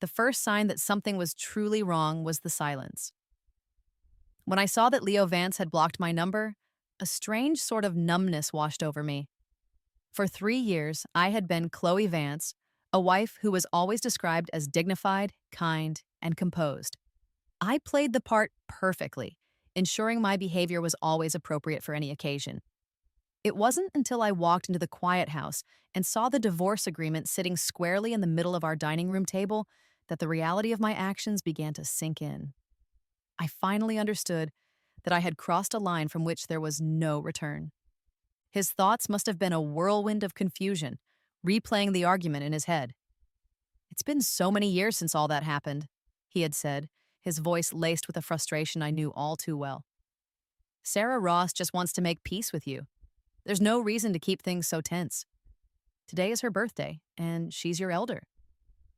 the first sign that something was truly wrong was the silence. When I saw that Leo Vance had blocked my number, a strange sort of numbness washed over me. For 3 years, I had been Chloe Vance, a wife who was always described as dignified, kind, and composed. I played the part perfectly, ensuring my behavior was always appropriate for any occasion. It wasn't until I walked into the quiet house and saw the divorce agreement sitting squarely in the middle of our dining room table that the reality of my actions began to sink in. I finally understood that I had crossed a line from which there was no return. His thoughts must have been a whirlwind of confusion, replaying the argument in his head. "It's been so many years since all that happened," he had said, his voice laced with a frustration I knew all too well. "Sarah Ross just wants to make peace with you. There's no reason to keep things so tense. Today is her birthday, and she's your elder.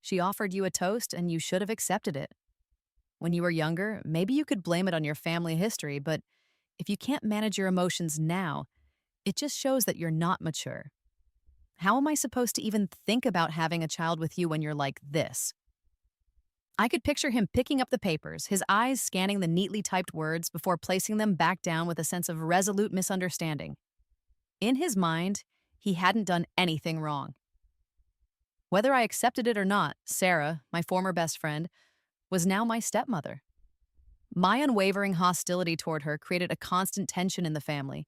She offered you a toast, and you should have accepted it. When you were younger, maybe you could blame it on your family history, but if you can't manage your emotions now, it just shows that you're not mature. How am I supposed to even think about having a child with you when you're like this?" I could picture him picking up the papers, his eyes scanning the neatly typed words before placing them back down with a sense of resolute misunderstanding. In his mind, he hadn't done anything wrong. Whether I accepted it or not, Sarah, my former best friend, was now my stepmother. My unwavering hostility toward her created a constant tension in the family,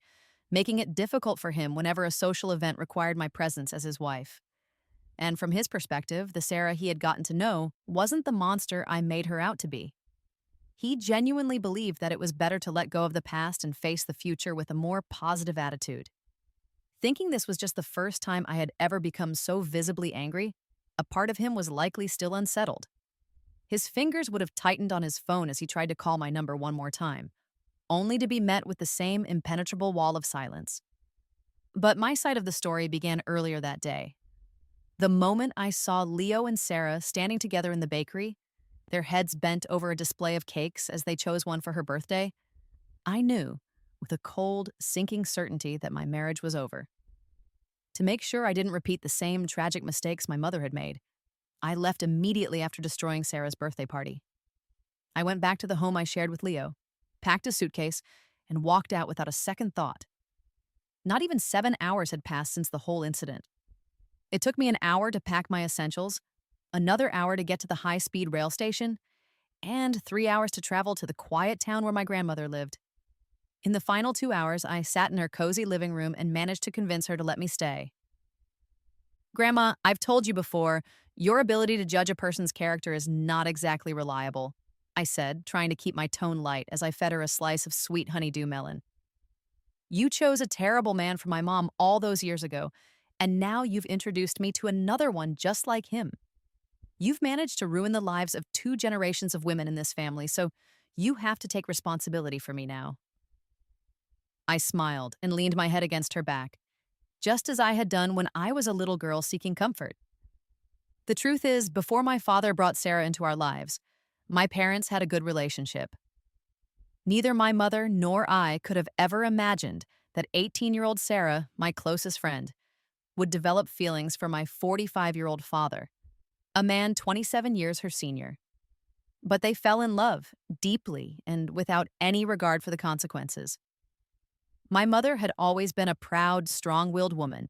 making it difficult for him whenever a social event required my presence as his wife. And from his perspective, the Sarah he had gotten to know wasn't the monster I made her out to be. He genuinely believed that it was better to let go of the past and face the future with a more positive attitude. Thinking this was just the first time I had ever become so visibly angry, a part of him was likely still unsettled. His fingers would have tightened on his phone as he tried to call my number one more time, only to be met with the same impenetrable wall of silence. But my side of the story began earlier that day. The moment I saw Leo and Sarah standing together in the bakery, their heads bent over a display of cakes as they chose one for her birthday, I knew, with a cold, sinking certainty, that my marriage was over. To make sure I didn't repeat the same tragic mistakes my mother had made, I left immediately after destroying Sarah's birthday party. I went back to the home I shared with Leo, packed a suitcase, and walked out without a second thought. Not even 7 hours had passed since the whole incident. It took me an hour to pack my essentials, another hour to get to the high-speed rail station, and 3 hours to travel to the quiet town where my grandmother lived. In the final 2 hours, I sat in her cozy living room and managed to convince her to let me stay. "Grandma, I've told you before, your ability to judge a person's character is not exactly reliable," I said, trying to keep my tone light as I fed her a slice of sweet honeydew melon. "You chose a terrible man for my mom all those years ago, and now you've introduced me to another one just like him. You've managed to ruin the lives of 2 generations of women in this family, so you have to take responsibility for me now." I smiled and leaned my head against her back, just as I had done when I was a little girl seeking comfort. The truth is, before my father brought Sarah into our lives, my parents had a good relationship. Neither my mother nor I could have ever imagined that 18-year-old Sarah, my closest friend, would develop feelings for my 45-year-old father, a man 27 years her senior. But they fell in love, deeply and without any regard for the consequences. My mother had always been a proud, strong-willed woman,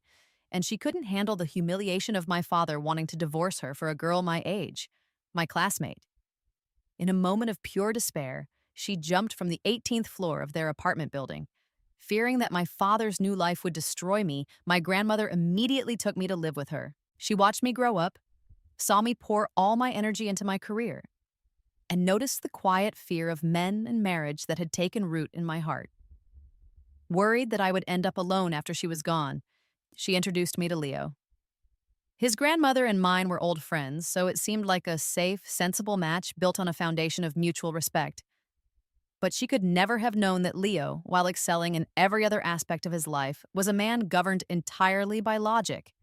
and she couldn't handle the humiliation of my father wanting to divorce her for a girl my age, my classmate. In a moment of pure despair, she jumped from the 18th floor of their apartment building. Fearing that my father's new life would destroy me, my grandmother immediately took me to live with her. She watched me grow up, saw me pour all my energy into my career, and noticed the quiet fear of men and marriage that had taken root in my heart. Worried that I would end up alone after she was gone, she introduced me to Leo. His grandmother and mine were old friends, so it seemed like a safe, sensible match built on a foundation of mutual respect. But she could never have known that Leo, while excelling in every other aspect of his life, was a man governed entirely by logic.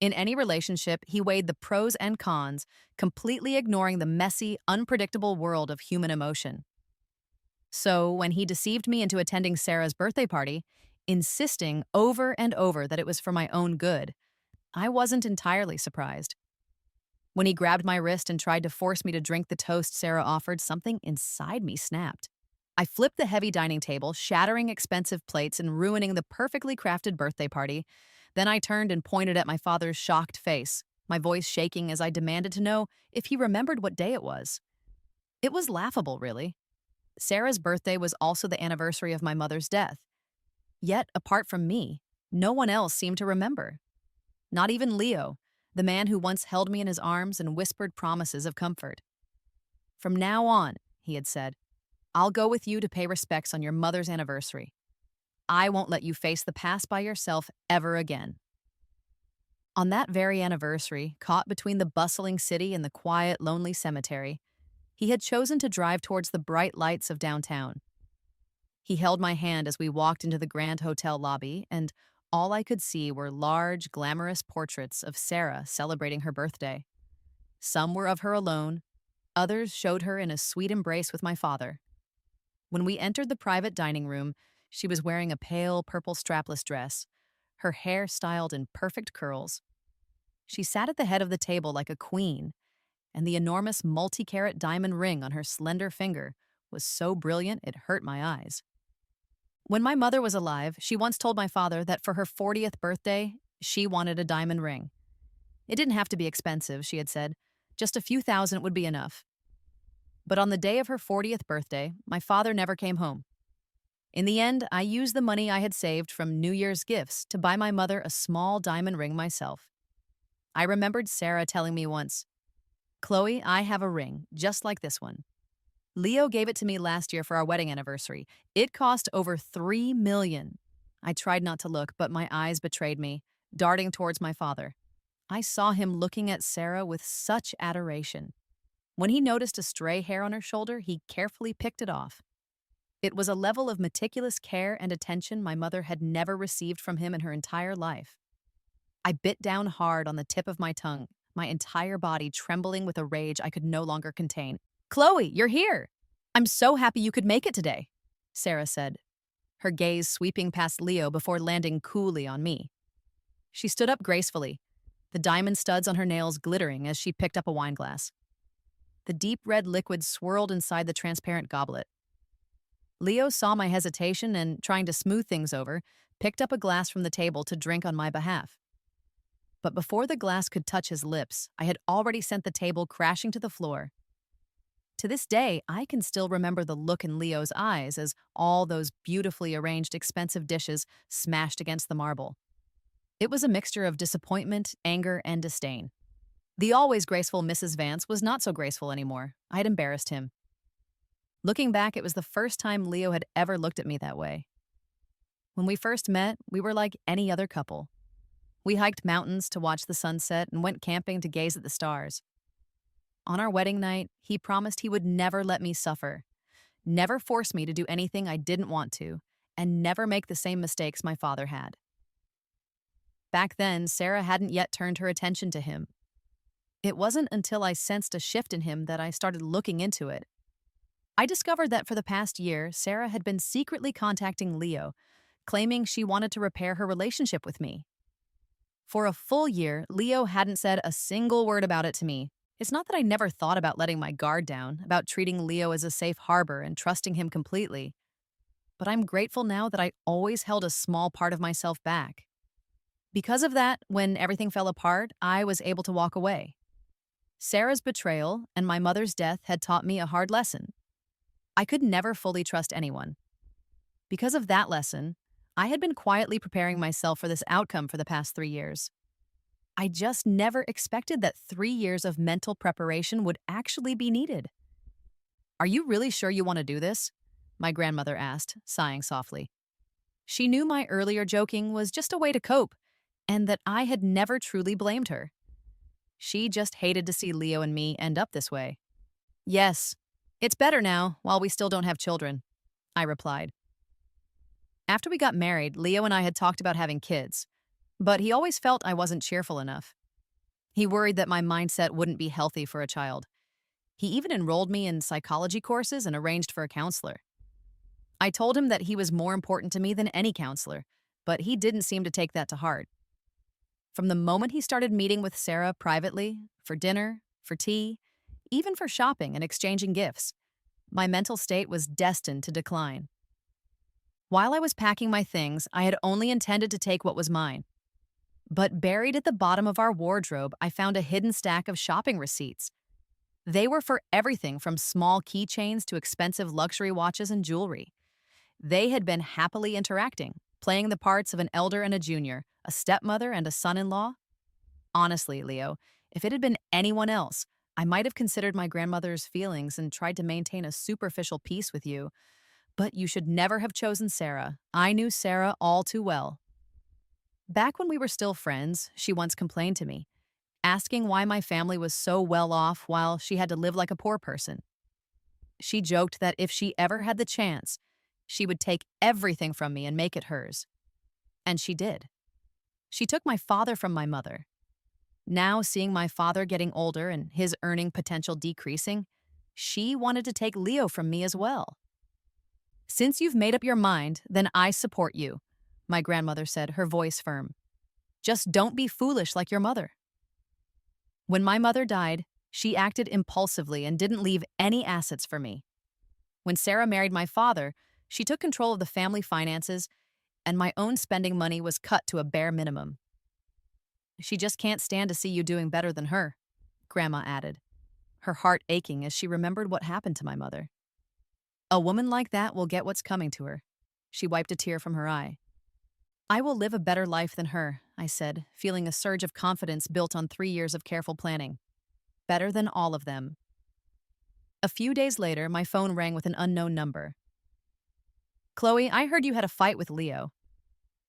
In any relationship, he weighed the pros and cons, completely ignoring the messy, unpredictable world of human emotion. So, when he deceived me into attending Sarah's birthday party, insisting over and over that it was for my own good, I wasn't entirely surprised. When he grabbed my wrist and tried to force me to drink the toast Sarah offered, something inside me snapped. I flipped the heavy dining table, shattering expensive plates and ruining the perfectly crafted birthday party. Then I turned and pointed at my father's shocked face, my voice shaking as I demanded to know if he remembered what day it was. It was laughable, really. Sarah's birthday was also the anniversary of my mother's death. Yet, apart from me, no one else seemed to remember. Not even Leo, the man who once held me in his arms and whispered promises of comfort. "From now on," he had said, "I'll go with you to pay respects on your mother's anniversary. I won't let you face the past by yourself ever again." On that very anniversary, caught between the bustling city and the quiet, lonely cemetery, he had chosen to drive towards the bright lights of downtown. He held my hand as we walked into the Grand Hotel lobby, and all I could see were large, glamorous portraits of Sarah celebrating her birthday. Some were of her alone, others showed her in a sweet embrace with my father. When we entered the private dining room, she was wearing a pale purple strapless dress, her hair styled in perfect curls. She sat at the head of the table like a queen, and the enormous multi-carat diamond ring on her slender finger was so brilliant it hurt my eyes. When my mother was alive, she once told my father that for her 40th birthday, she wanted a diamond ring. It didn't have to be expensive, she had said. Just a few thousand would be enough. But on the day of her 40th birthday, my father never came home. In the end, I used the money I had saved from New Year's gifts to buy my mother a small diamond ring myself. I remembered Sarah telling me once, "Chloe, I have a ring, just like this one. Leo gave it to me last year for our wedding anniversary. It cost over $3 million. I tried not to look, but my eyes betrayed me, darting towards my father. I saw him looking at Sarah with such adoration. When he noticed a stray hair on her shoulder, he carefully picked it off. It was a level of meticulous care and attention my mother had never received from him in her entire life. I bit down hard on the tip of my tongue, my entire body trembling with a rage I could no longer contain. "Chloe, you're here! I'm so happy you could make it today," Sarah said, her gaze sweeping past Leo before landing coolly on me. She stood up gracefully, the diamond studs on her nails glittering as she picked up a wine glass. The deep red liquid swirled inside the transparent goblet. Leo saw my hesitation and, trying to smooth things over, picked up a glass from the table to drink on my behalf. But before the glass could touch his lips, I had already sent the table crashing to the floor. To this day, I can still remember the look in Leo's eyes as all those beautifully arranged expensive dishes smashed against the marble. It was a mixture of disappointment, anger, and disdain. The always graceful Mrs. Vance was not so graceful anymore. I had embarrassed him. Looking back, it was the first time Leo had ever looked at me that way. When we first met, we were like any other couple. We hiked mountains to watch the sunset and went camping to gaze at the stars. On our wedding night, he promised he would never let me suffer, never force me to do anything I didn't want to, and never make the same mistakes my father had. Back then, Sarah hadn't yet turned her attention to him. It wasn't until I sensed a shift in him that I started looking into it. I discovered that for the past year, Sarah had been secretly contacting Leo, claiming she wanted to repair her relationship with me. For a full year, Leo hadn't said a single word about it to me. It's not that I never thought about letting my guard down, about treating Leo as a safe harbor and trusting him completely. But I'm grateful now that I always held a small part of myself back. Because of that, when everything fell apart, I was able to walk away. Sarah's betrayal and my mother's death had taught me a hard lesson. I could never fully trust anyone. Because of that lesson, I had been quietly preparing myself for this outcome for the past 3 years. I just never expected that 3 years of mental preparation would actually be needed. "Are you really sure you want to do this?" my grandmother asked, sighing softly. She knew my earlier joking was just a way to cope, and that I had never truly blamed her. She just hated to see Leo and me end up this way. "Yes, it's better now, while we still don't have children," I replied. After we got married, Leo and I had talked about having kids, but he always felt I wasn't cheerful enough. He worried that my mindset wouldn't be healthy for a child. He even enrolled me in psychology courses and arranged for a counselor. I told him that he was more important to me than any counselor, but he didn't seem to take that to heart. From the moment he started meeting with Sarah privately, for dinner, for tea, even for shopping and exchanging gifts. My mental state was destined to decline. While I was packing my things, I had only intended to take what was mine. But buried at the bottom of our wardrobe, I found a hidden stack of shopping receipts. They were for everything from small keychains to expensive luxury watches and jewelry. They had been happily interacting, playing the parts of an elder and a junior, a stepmother and a son-in-law. Honestly, Leo, if it had been anyone else, I might have considered my grandmother's feelings and tried to maintain a superficial peace with you. But you should never have chosen Sarah. I knew Sarah all too well. Back when we were still friends, she once complained to me, asking why my family was so well off while she had to live like a poor person. She joked that if she ever had the chance, she would take everything from me and make it hers. And she did. She took my father from my mother. Now, seeing my father getting older and his earning potential decreasing, she wanted to take Leo from me as well. "Since you've made up your mind, then I support you," my grandmother said, her voice firm. "Just don't be foolish like your mother." When my mother died, she acted impulsively and didn't leave any assets for me. When Sarah married my father, she took control of the family finances, and my own spending money was cut to a bare minimum. "She just can't stand to see you doing better than her," Grandma added, her heart aching as she remembered what happened to my mother. "A woman like that will get what's coming to her." She wiped a tear from her eye. "I will live a better life than her," I said, feeling a surge of confidence built on 3 years of careful planning. Better than all of them. A few days later, my phone rang with an unknown number. "Chloe, I heard you had a fight with Leo.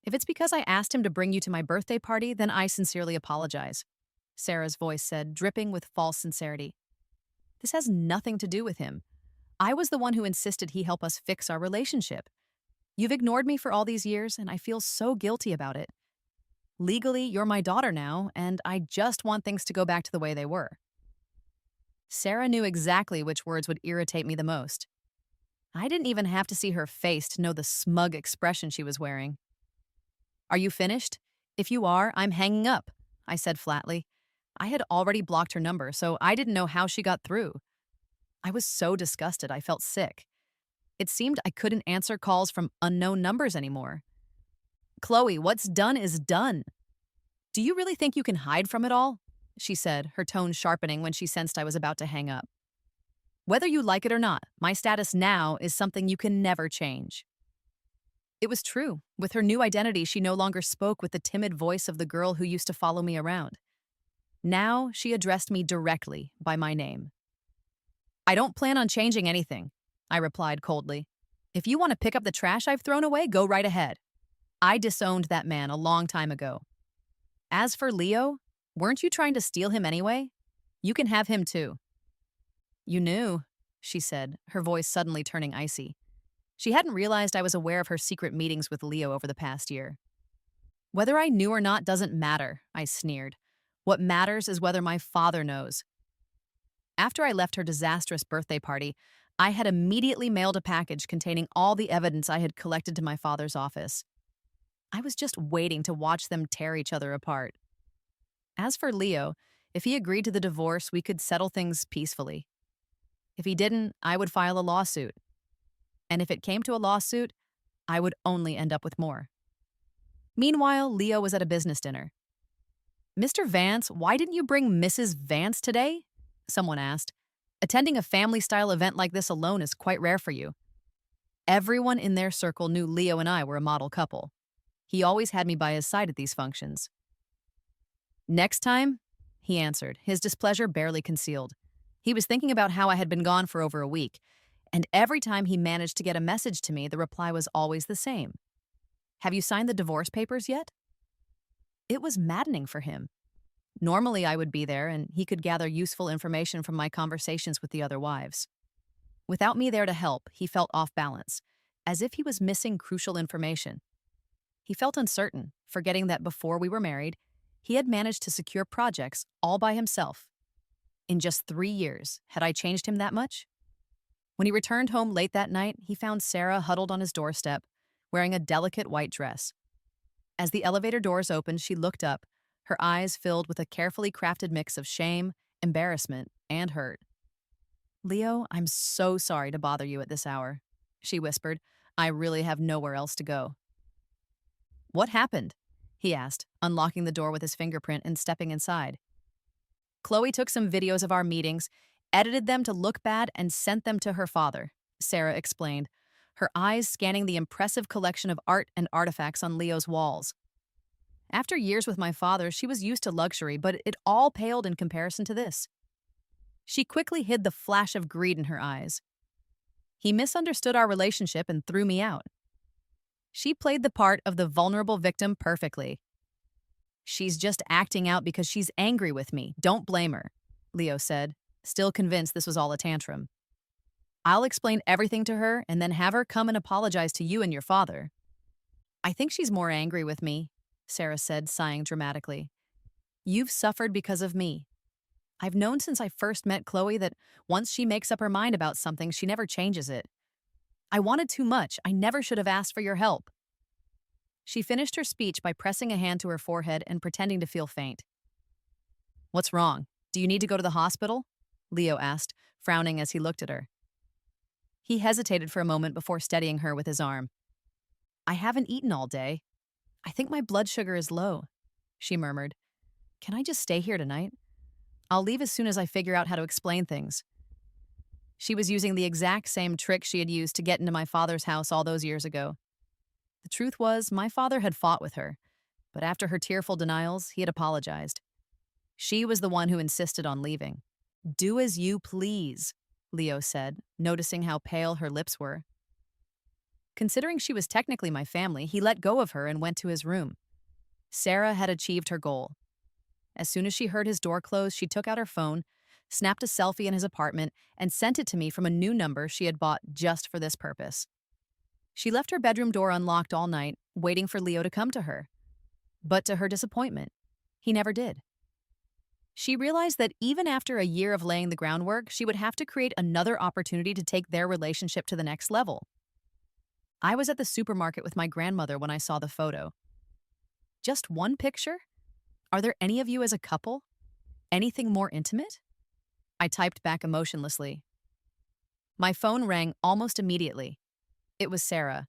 If it's because I asked him to bring you to my birthday party, then I sincerely apologize," Sarah's voice said, dripping with false sincerity. "This has nothing to do with him. I was the one who insisted he help us fix our relationship. You've ignored me for all these years, and I feel so guilty about it. Legally, you're my daughter now, and I just want things to go back to the way they were." Sarah knew exactly which words would irritate me the most. I didn't even have to see her face to know the smug expression she was wearing. "Are you finished? If you are, I'm hanging up," I said flatly. I had already blocked her number, so I didn't know how she got through. I was so disgusted I felt sick. It seemed I couldn't answer calls from unknown numbers anymore. "Chloe, what's done is done. Do you really think you can hide from it all?" she said, her tone sharpening when she sensed I was about to hang up. "Whether you like it or not, my status now is something you can never change." It was true. With her new identity, she no longer spoke with the timid voice of the girl who used to follow me around. Now she addressed me directly by my name. "I don't plan on changing anything," I replied coldly. "If you want to pick up the trash I've thrown away, go right ahead. I disowned that man a long time ago. As for Leo, weren't you trying to steal him anyway? You can have him too." "You knew," she said, her voice suddenly turning icy. She hadn't realized I was aware of her secret meetings with Leo over the past year. "Whether I knew or not doesn't matter," I sneered. "What matters is whether my father knows." After I left her disastrous birthday party, I had immediately mailed a package containing all the evidence I had collected to my father's office. I was just waiting to watch them tear each other apart. As for Leo, if he agreed to the divorce, we could settle things peacefully. If he didn't, I would file a lawsuit. And if it came to a lawsuit, I would only end up with more. Meanwhile, Leo was at a business dinner. "Mr. Vance, why didn't you bring Mrs. Vance today?" someone asked. "Attending a family-style event like this alone is quite rare for you." Everyone in their circle knew Leo and I were a model couple. He always had me by his side at these functions. "Next time," he answered, his displeasure barely concealed. He was thinking about how I had been gone for over a week, and every time he managed to get a message to me, the reply was always the same. "Have you signed the divorce papers yet?" It was maddening for him. Normally, I would be there, and he could gather useful information from my conversations with the other wives. Without me there to help, he felt off balance, as if he was missing crucial information. He felt uncertain, forgetting that before we were married, he had managed to secure projects all by himself. In just 3 years, had I changed him that much? When he returned home late that night, he found Sarah huddled on his doorstep, wearing a delicate white dress. As the elevator doors opened, she looked up, her eyes filled with a carefully crafted mix of shame embarrassment, and hurt. Leo, I'm so sorry to bother you at this hour, she whispered. I really have nowhere else to go. What happened? He asked, unlocking the door with his fingerprint and stepping inside. Chloe took some videos of our meetings, edited them to look bad, and sent them to her father, Sarah explained, her eyes scanning the impressive collection of art and artifacts on Leo's walls. After years with my father, she was used to luxury, but it all paled in comparison to this. She quickly hid the flash of greed in her eyes. He misunderstood our relationship and threw me out. She played the part of the vulnerable victim perfectly. She's just acting out because she's angry with me. Don't blame her, Leo said, still convinced this was all a tantrum. I'll explain everything to her and then have her come and apologize to you and your father. I think she's more angry with me, Sarah said, sighing dramatically. You've suffered because of me. I've known since I first met Chloe that once she makes up her mind about something, she never changes it. I wanted too much. I never should have asked for your help. She finished her speech by pressing a hand to her forehead and pretending to feel faint. What's wrong? Do you need to go to the hospital? Leo asked, frowning as he looked at her. He hesitated for a moment before steadying her with his arm. I haven't eaten all day. I think my blood sugar is low, she murmured. Can I just stay here tonight? I'll leave as soon as I figure out how to explain things. She was using the exact same trick she had used to get into my father's house all those years ago. The truth was, my father had fought with her, but after her tearful denials, he had apologized. She was the one who insisted on leaving. Do as you please, Leo said, noticing how pale her lips were. Considering she was technically my family, he let go of her and went to his room. Sarah had achieved her goal. As soon as she heard his door close, she took out her phone, snapped a selfie in his apartment, and sent it to me from a new number she had bought just for this purpose. She left her bedroom door unlocked all night, waiting for Leo to come to her. But to her disappointment, he never did. She realized that even after a year of laying the groundwork, she would have to create another opportunity to take their relationship to the next level. I was at the supermarket with my grandmother when I saw the photo. Just one picture? Are there any of you as a couple? Anything more intimate? I typed back emotionlessly. My phone rang almost immediately. It was Sarah.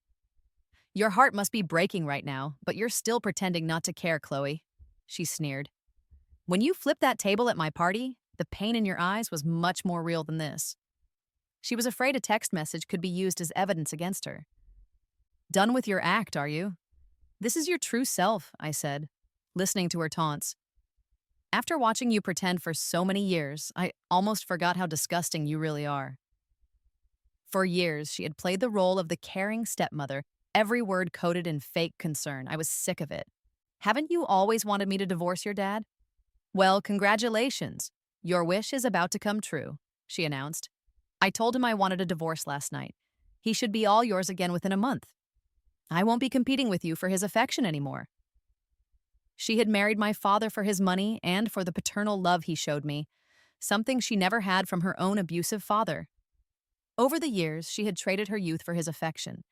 Your heart must be breaking right now, but you're still pretending not to care, Chloe, she sneered. When you flipped that table at my party, the pain in your eyes was much more real than this. She was afraid a text message could be used as evidence against her. Done with your act, are you? This is your true self, I said, listening to her taunts. After watching you pretend for so many years, I almost forgot how disgusting you really are. For years, she had played the role of the caring stepmother, every word coated in fake concern. I was sick of it. Haven't you always wanted me to divorce your dad? Well, congratulations. Your wish is about to come true, she announced. I told him I wanted a divorce last night. He should be all yours again within a month. I won't be competing with you for his affection anymore. She had married my father for his money and for the paternal love he showed me, something she never had from her own abusive father. Over the years, she had traded her youth for his affection,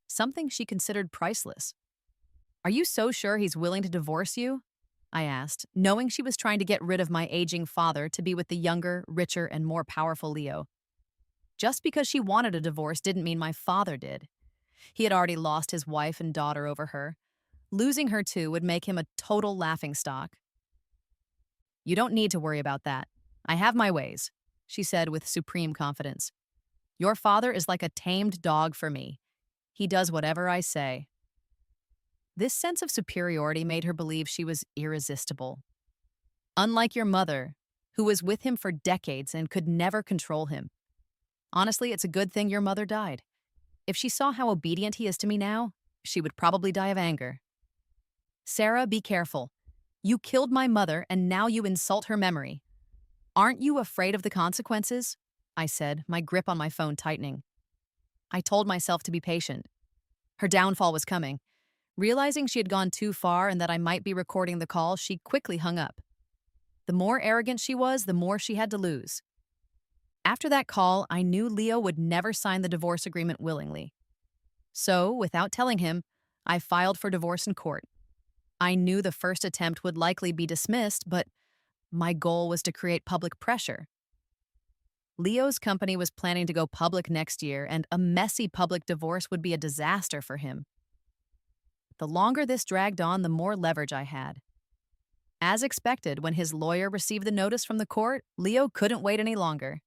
something she considered priceless. Are you so sure he's willing to divorce you? I asked, knowing she was trying to get rid of my aging father to be with the younger, richer, and more powerful Leo. Just because she wanted a divorce didn't mean my father did. He had already lost his wife and daughter over her. Losing her too would make him a total laughingstock. You don't need to worry about that. I have my ways, she said with supreme confidence. Your father is like a tamed dog for me. He does whatever I say. This sense of superiority made her believe she was irresistible. Unlike your mother, who was with him for decades and could never control him. Honestly, it's a good thing your mother died. If she saw how obedient he is to me now, she would probably die of anger. Sarah, be careful. You killed my mother and now you insult her memory. Aren't you afraid of the consequences? I said, my grip on my phone tightening. I told myself to be patient. Her downfall was coming. Realizing she had gone too far and that I might be recording the call, she quickly hung up. The more arrogant she was, the more she had to lose. After that call, I knew Leo would never sign the divorce agreement willingly. So, without telling him, I filed for divorce in court. I knew the first attempt would likely be dismissed, but My goal was to create public pressure. Leo's company was planning to go public next year, and a messy public divorce would be a disaster for him. The longer this dragged on, the more leverage I had. As expected, when his lawyer received the notice from the court, Leo couldn't wait any longer.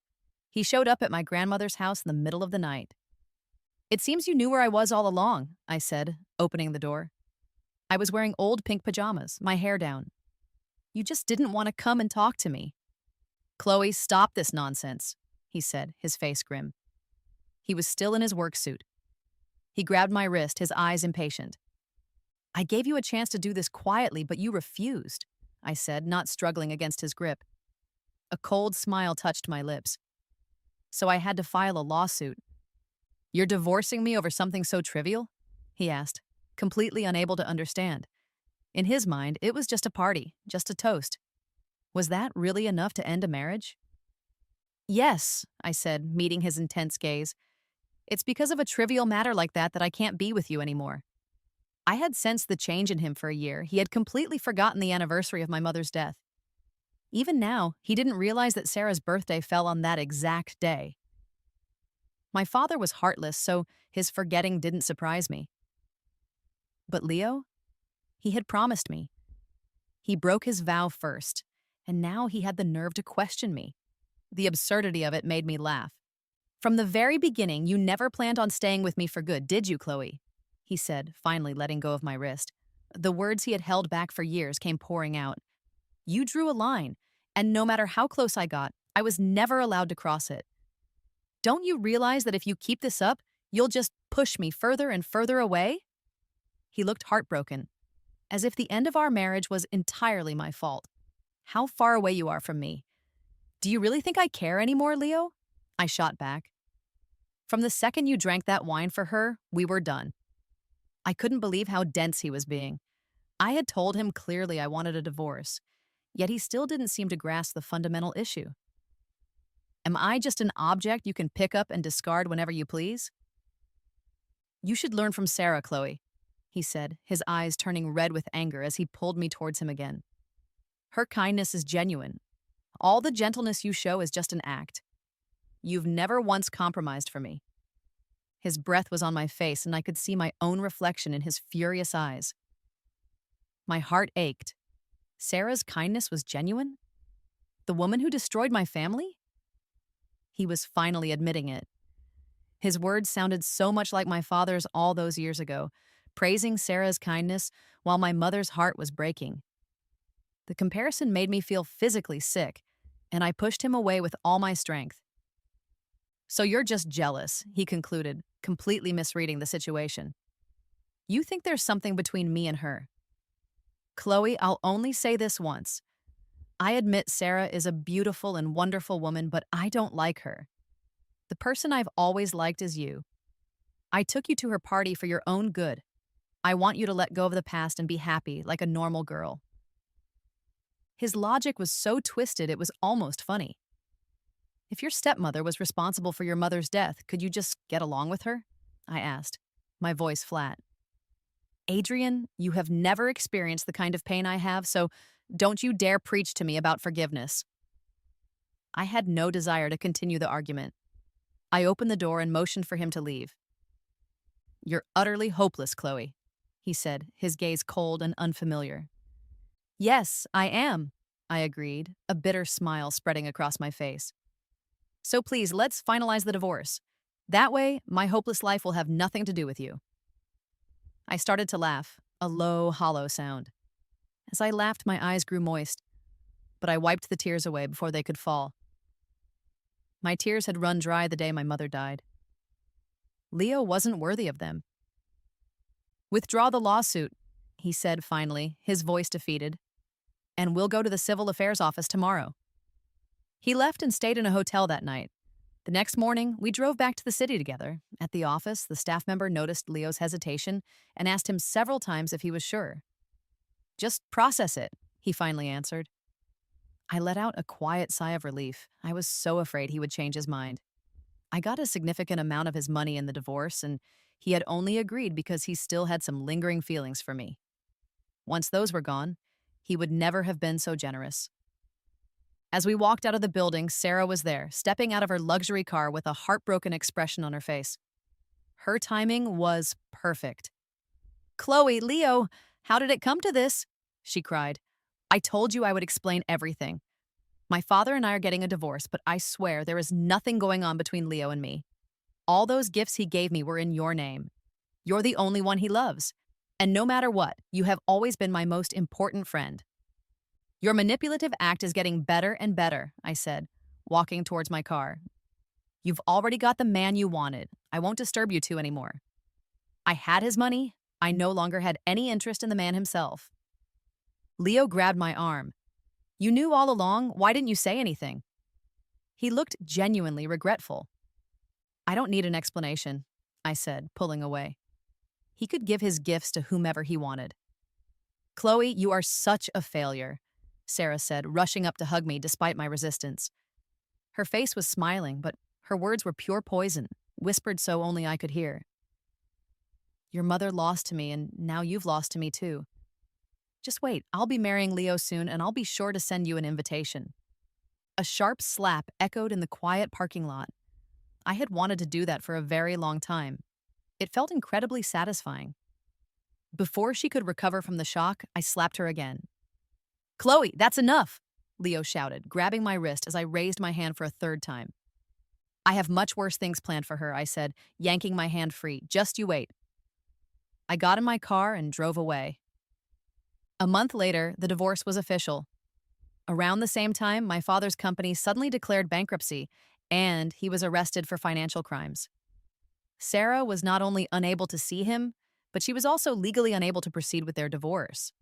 He showed up at my grandmother's house in the middle of the night. "It seems you knew where I was all along," I said, opening the door. I was wearing old pink pajamas, my hair down. "You just didn't want to come and talk to me." "Chloe, stop this nonsense," he said, his face grim. He was still in his work suit. He grabbed my wrist, his eyes impatient. "I gave you a chance to do this quietly, but you refused," I said, not struggling against his grip. A cold smile touched my lips. "So I had to file a lawsuit." "You're divorcing me over something so trivial?" he asked, completely unable to understand. In his mind, it was just a party, just a toast. Was that really enough to end a marriage? "Yes," I said, meeting his intense gaze. "It's because of a trivial matter like that I can't be with you anymore." I had sensed the change in him for a year. He had completely forgotten the anniversary of my mother's death. Even now, he didn't realize that Sarah's birthday fell on that exact day. My father was heartless, so his forgetting didn't surprise me. But Leo? He had promised me. He broke his vow first, and now he had the nerve to question me. The absurdity of it made me laugh. "From the very beginning, you never planned on staying with me for good, did you, Chloe?" he said, finally letting go of my wrist. The words he had held back for years came pouring out. "You drew a line, and no matter how close I got, I was never allowed to cross it. Don't you realize that if you keep this up, you'll just push me further and further away?" He looked heartbroken, as if the end of our marriage was entirely my fault. "How far away you are from me. Do you really think I care anymore, Leo?" I shot back. "From the second you drank that wine for her, we were done." I couldn't believe how dense he was being. I had told him clearly I wanted a divorce, yet he still didn't seem to grasp the fundamental issue. "Am I just an object you can pick up and discard whenever you please?" "You should learn from Sarah, Chloe," he said, his eyes turning red with anger as he pulled me towards him again. "Her kindness is genuine. All the gentleness you show is just an act. You've never once compromised for me." His breath was on my face, and I could see my own reflection in his furious eyes. My heart ached. Sarah's kindness was genuine? The woman who destroyed my family? He was finally admitting it. His words sounded so much like my father's all those years ago, praising Sarah's kindness while my mother's heart was breaking. The comparison made me feel physically sick, and I pushed him away with all my strength. "So you're just jealous," he concluded, completely misreading the situation. "You think there's something between me and her. Chloe, I'll only say this once. I admit Sarah is a beautiful and wonderful woman, but I don't like her. The person I've always liked is you. I took you to her party for your own good. I want you to let go of the past and be happy like a normal girl." His logic was so twisted it was almost funny. "If your stepmother was responsible for your mother's death, could you just get along with her?" I asked, my voice flat. "Adrian, you have never experienced the kind of pain I have, so don't you dare preach to me about forgiveness." I had no desire to continue the argument. I opened the door and motioned for him to leave. "You're utterly hopeless, Chloe," he said, his gaze cold and unfamiliar. "Yes, I am," I agreed, a bitter smile spreading across my face. "So please, let's finalize the divorce. That way, my hopeless life will have nothing to do with you." I started to laugh, a low, hollow sound. As I laughed, my eyes grew moist, but I wiped the tears away before they could fall. My tears had run dry the day my mother died. Leo wasn't worthy of them. "Withdraw the lawsuit," he said finally, his voice defeated, "and we'll go to the civil affairs office tomorrow." He left and stayed in a hotel that night. The next morning, we drove back to the city together. At the office, the staff member noticed Leo's hesitation and asked him several times if he was sure. "Just process it," he finally answered. I let out a quiet sigh of relief. I was so afraid he would change his mind. I got a significant amount of his money in the divorce, and he had only agreed because he still had some lingering feelings for me. Once those were gone, he would never have been so generous. As we walked out of the building, Sarah was there, stepping out of her luxury car with a heartbroken expression on her face. Her timing was perfect. "Chloe, Leo, how did it come to this?" she cried. "I told you I would explain everything. My father and I are getting a divorce, but I swear there is nothing going on between Leo and me. All those gifts he gave me were in your name. You're the only one he loves. And no matter what, you have always been my most important friend." "Your manipulative act is getting better and better," I said, walking towards my car. "You've already got the man you wanted. I won't disturb you two anymore." I had his money. I no longer had any interest in the man himself. Leo grabbed my arm. "You knew all along. Why didn't you say anything?" He looked genuinely regretful. "I don't need an explanation," I said, pulling away. He could give his gifts to whomever he wanted. "Chloe, you are such a failure," Sarah said, rushing up to hug me despite my resistance. Her face was smiling, but her words were pure poison, whispered so only I could hear. "Your mother lost to me, and now you've lost to me too. Just wait, I'll be marrying Leo soon, and I'll be sure to send you an invitation." A sharp slap echoed in the quiet parking lot. I had wanted to do that for a very long time. It felt incredibly satisfying. Before she could recover from the shock, I slapped her again. "Chloe, that's enough!" Leo shouted, grabbing my wrist as I raised my hand for a third time. "I have much worse things planned for her," I said, yanking my hand free. "Just you wait." I got in my car and drove away. A month later, the divorce was official. Around the same time, my father's company suddenly declared bankruptcy, and he was arrested for financial crimes. Sarah was not only unable to see him, but she was also legally unable to proceed with their divorce.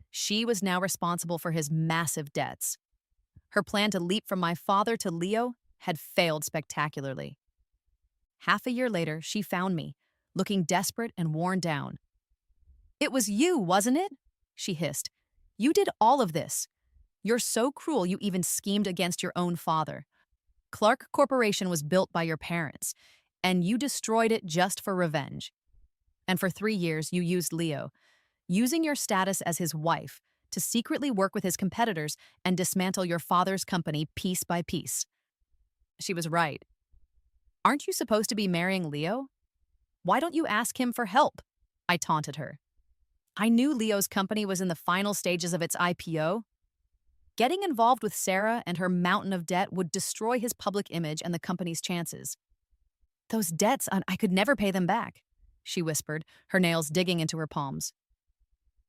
She was now responsible for his massive debts. Her plan to leap from my father to Leo had failed spectacularly. Half a year later, she found me, looking desperate and worn down. "It was you, wasn't it?" she hissed. "You did all of this. You're so cruel you even schemed against your own father. Clark Corporation was built by your parents, and you destroyed it just for revenge. And for 3 years, you used Leo, using your status as his wife to secretly work with his competitors and dismantle your father's company piece by piece." She was right. "Aren't you supposed to be marrying Leo? Why don't you ask him for help?" I taunted her. I knew Leo's company was in the final stages of its IPO. Getting involved with Sarah and her mountain of debt would destroy his public image and the company's chances. "Those debts, I could never pay them back," she whispered, her nails digging into her palms.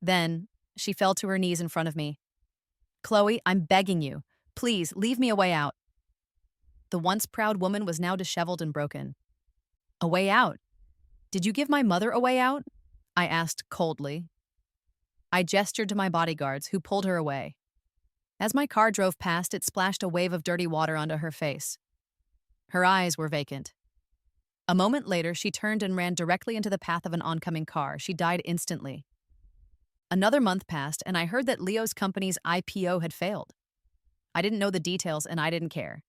Then, she fell to her knees in front of me. "Chloe, I'm begging you. Please, leave me a way out." The once proud woman was now disheveled and broken. "A way out? Did you give my mother a way out?" I asked coldly. I gestured to my bodyguards, who pulled her away. As my car drove past, it splashed a wave of dirty water onto her face. Her eyes were vacant. A moment later, she turned and ran directly into the path of an oncoming car. She died instantly. Another month passed, and I heard that Leo's company's IPO had failed. I didn't know the details, and I didn't care.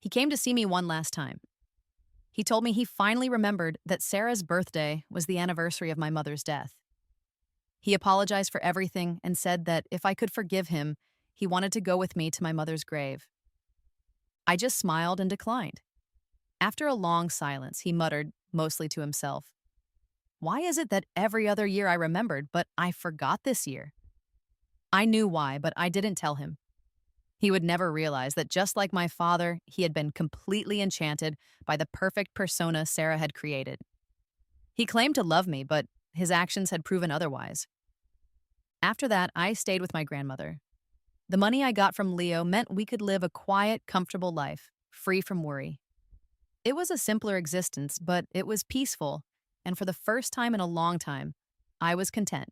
He came to see me one last time. He told me he finally remembered that Sarah's birthday was the anniversary of my mother's death. He apologized for everything and said that if I could forgive him, he wanted to go with me to my mother's grave. I just smiled and declined. After a long silence, he muttered, mostly to himself, "Why is it that every other year I remembered, but I forgot this year?" I knew why, but I didn't tell him. He would never realize that just like my father, he had been completely enchanted by the perfect persona Sarah had created. He claimed to love me, but his actions had proven otherwise. After that, I stayed with my grandmother. The money I got from Leo meant we could live a quiet, comfortable life, free from worry. It was a simpler existence, but it was peaceful, and for the first time in a long time, I was content.